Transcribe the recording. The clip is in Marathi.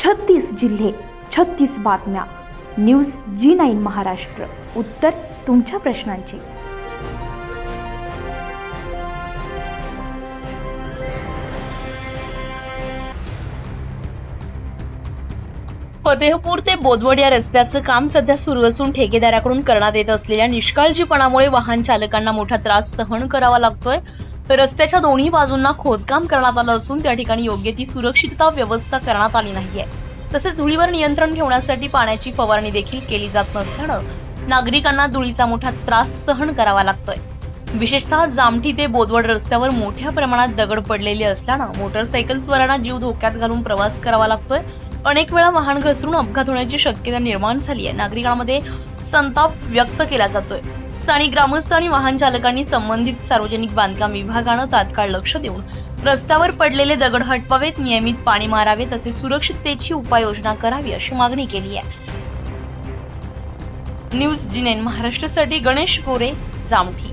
36 जिल्हे, 36 बातम्या. News G9 Maharashtra. उत्तर तुमच्या प्रश्नांची. फतेहपूर ते बोदवड या रस्त्याचं काम सध्या सुरू असून ठेकेदाराकडून करण्यात येत असलेल्या निष्काळजीपणामुळे वाहन चालकांना मोठा त्रास सहन करावा लागतोय. रस्त्याच्या दोन्ही बाजूंना खोदकाम करण्यात आलं असून त्या ठिकाणी योग्य ती सुरक्षितता व्यवस्था करण्यात आली नाहीये. तसेच धुळीवर नियंत्रण ठेवण्यासाठी पाण्याची फवारणी देखील केली जात नसल्यानं नागरिकांना धुळीचा मोठा त्रास सहन करावा लागतोय. विशेषतः जामठी ते बोदवड रस्त्यावर मोठ्या प्रमाणात दगड पडलेले असल्यानं मोटरसायकलस्वारांना जीव धोक्यात घालून प्रवास करावा लागतोय. अनेक वेळा वाहन घसरून अपघात होण्याची शक्यता निर्माण झाली आहे. नागरिकांमध्ये संताप व्यक्त केला जातोय. स्थानिक ग्रामस्थ आणि वाहन चालकांनी संबंधित सार्वजनिक बांधकाम विभागानं तात्काळ लक्ष देऊन रस्त्यावर पडलेले दगड हटवावेत, नियमित पाणी मारावे, तसेच सुरक्षिततेची उपाययोजना करावी अशी मागणी केली आहे. न्यूज G9 महाराष्ट्रासाठी गणेश गोरे, जामठी.